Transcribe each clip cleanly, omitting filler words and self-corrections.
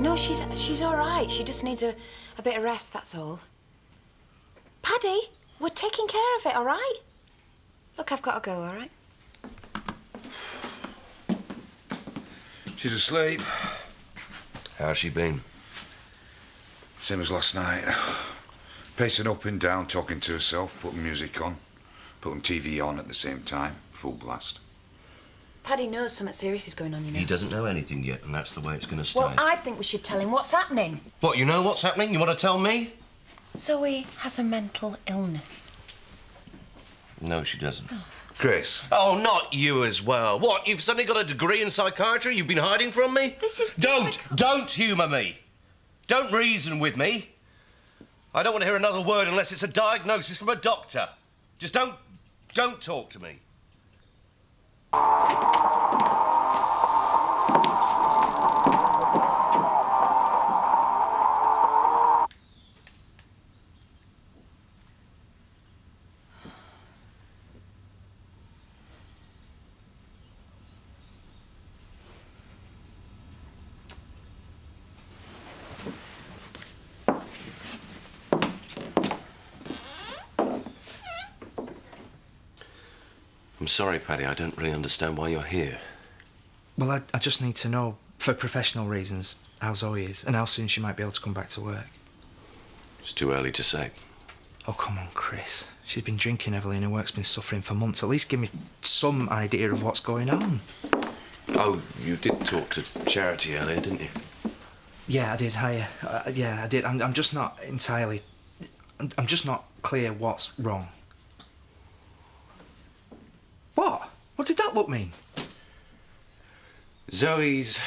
No, she's all right. She just needs a bit of rest, that's all. Paddy, we're taking care of it, all right? Look, I've got to go, all right? She's asleep. How's she been? Same as last night. Pacing up and down, talking to herself, putting music on, putting TV on at the same time, full blast. Paddy knows something serious is going on, you know. He doesn't know anything yet, and that's the way it's going to stay. Well, I think we should tell him what's happening. What, you know what's happening? You want to tell me? Zoe has a mental illness. No, she doesn't. Oh. Chris. Oh, not you as well. What, you've suddenly got a degree in psychiatry you've been hiding from me? This is Don't humour me. Don't reason with me. I don't want to hear another word unless it's a diagnosis from a doctor. Just don't talk to me. I'm sorry, Paddy, I don't really understand why you're here. Well, I just need to know, for professional reasons, how Zoe is and how soon she might be able to come back to work. It's too early to say. Oh, come on, Chris. She's been drinking heavily and her work's been suffering for months. At least give me some idea of what's going on. Oh, you did talk to Charity earlier, didn't you? Yeah, I did. Yeah, I did. I'm just not entirely... I'm just not clear what's wrong. What? What did that look mean? Zoe's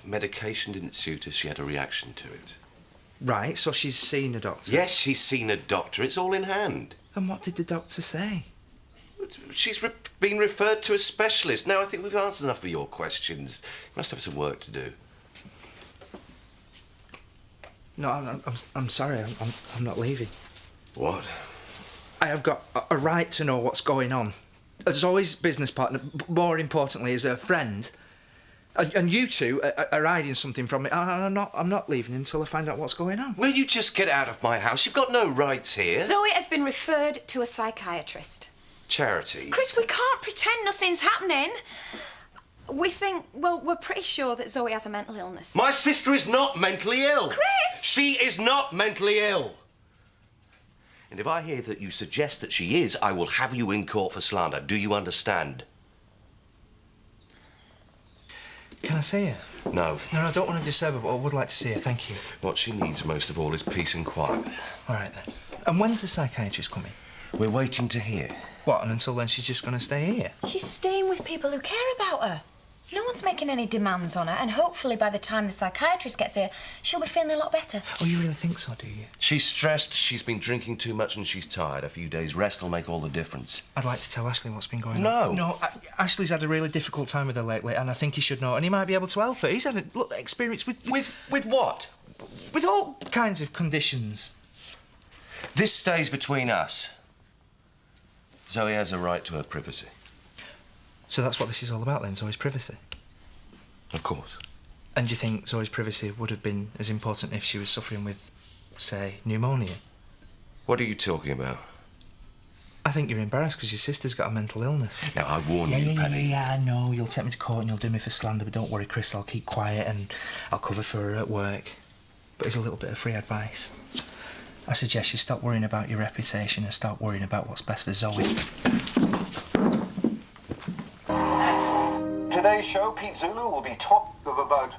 medication didn't suit her. She had a reaction to it. Right, so she's seen a doctor? Yes, she's seen a doctor. It's all in hand. And what did the doctor say? She's been referred to a specialist. Now, I think we've answered enough of your questions. You must have some work to do. No, I'm sorry. I'm not leaving. What? I have got a right to know what's going on. As Zoe's business partner, more importantly, as her friend. And you two are hiding something from me. I'm not leaving until I find out what's going on. Will you just get out of my house? You've got no rights here. Zoe has been referred to a psychiatrist. Charity. Chris, we can't pretend nothing's happening. We think, well, we're pretty sure that Zoe has a mental illness. My sister is not mentally ill. Chris! She is not mentally ill. And if I hear that you suggest that she is, I will have you in court for slander. Do you understand? Can I see her? No. No, I don't want to disturb her, but I would like to see her, thank you. What she needs most of all is peace and quiet. All right, then. And when's the psychiatrist coming? We're waiting to hear. What, and until then she's just going to stay here? She's staying with people who care about her. No one's making any demands on her, and hopefully by the time the psychiatrist gets here, she'll be feeling a lot better. Oh, you really think so, do you? She's stressed, she's been drinking too much, and she's tired. A few days' rest will make all the difference. I'd like to tell Ashley what's been going No. on. No, Ashley's had a really difficult time with her lately, and I think he should know, and he might be able to help her. He's had a experience with what? With all kinds of conditions. This stays between us. Zoe has a right to her privacy. So that's what this is all about then, Zoe's privacy? Of course. And do you think Zoe's privacy would have been as important if she was suffering with, say, pneumonia? What are you talking about? I think you're embarrassed because your sister's got a mental illness. Now, I warn you, Penny. Yeah, I know. You'll take me to court and you'll do me for slander, but don't worry, Chris, I'll keep quiet and I'll cover for her at work. But here's a little bit of free advice. I suggest you stop worrying about your reputation and start worrying about what's best for Zoe. Today's show, Pete Zulu will be top of about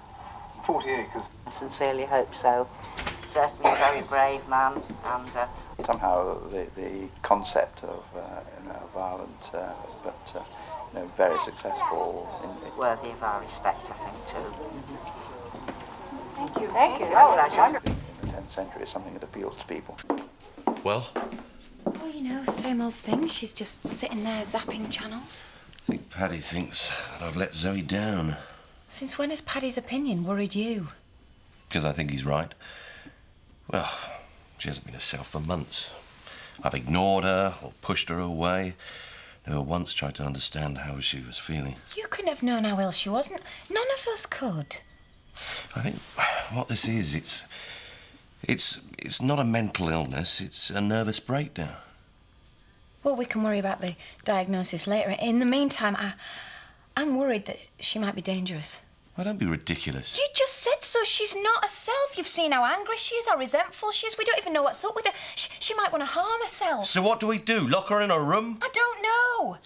40 acres. I sincerely hope so. Certainly a very brave man, and somehow the concept of violent but very successful. Worthy of our respect, I think, too. Thank you. Thank you. Oh, that's wonderful. In the 10th century is something that appeals to people. Well? Well, you know, same old thing. She's just sitting there zapping channels. I think Paddy thinks that I've let Zoe down. Since when has Paddy's opinion worried you? Because I think he's right. Well, she hasn't been herself for months. I've ignored her or pushed her away. Never once tried to understand how she was feeling. You couldn't have known how ill she wasn't. None of us could. I think what this is, it's not a mental illness, it's a nervous breakdown. Well, we can worry about the diagnosis later. In the meantime, I'm worried that she might be dangerous. Well, don't be ridiculous. You just said so. She's not herself. You've seen how angry she is, how resentful she is. We don't even know what's up with her. She might want to harm herself. So what do we do? Lock her in a room? I don't know.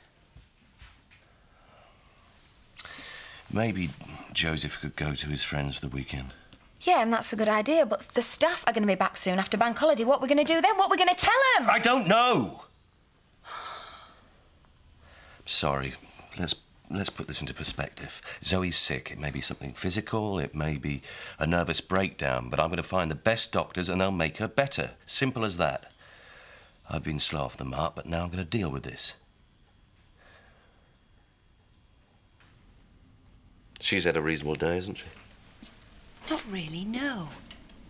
Maybe Joseph could go to his friends for the weekend. Yeah, and that's a good idea, but the staff are going to be back soon after bank holiday. What are we going to do then? What are we going to tell them? I don't know! Sorry, let's put this into perspective. Zoe's sick. It may be something physical, it may be a nervous breakdown, but I'm going to find the best doctors and they'll make her better. Simple as that. I've been slow off the mark, but now I'm going to deal with this. She's had a reasonable day, hasn't she? Not really, no.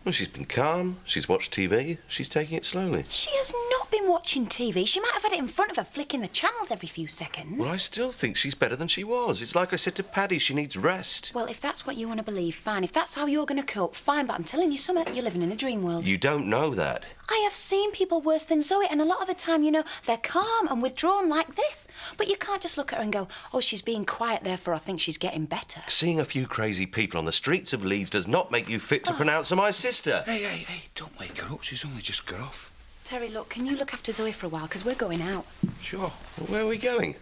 Well, she's been calm, she's watched TV, she's taking it slowly. She has not been watching TV. She might have had it in front of her, flicking the channels every few seconds. Well, I still think she's better than she was. It's like I said to Paddy, she needs rest. Well, if that's what you want to believe, fine. If that's how you're going to cope, fine. But I'm telling you something, you're living in a dream world. You don't know that. I have seen people worse than Zoe, and a lot of the time, you know, they're calm and withdrawn like this. But you can't just look at her and go, oh, she's being quiet, therefore I think she's getting better. Seeing a few crazy people on the streets of Leeds does not make you fit to pronounce her my sister. Hey, don't wake her up. She's only just got off. Terry, look, can you look after Zoe for a while? Because we're going out. Sure. Well, where are we going?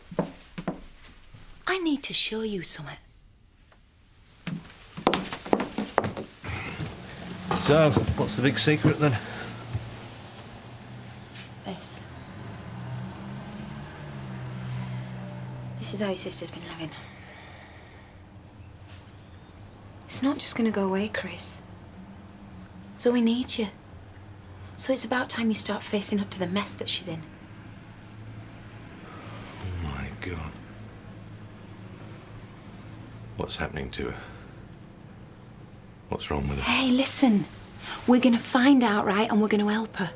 I need to show you something. So, what's the big secret then? This. This is how your sister's been living. It's not just going to go away, Chris. Zoe needs you. So it's about time you start facing up to the mess that she's in. Oh, my God. What's happening to her? What's wrong with her? Hey, listen. We're going to find out, right, and we're going to help her.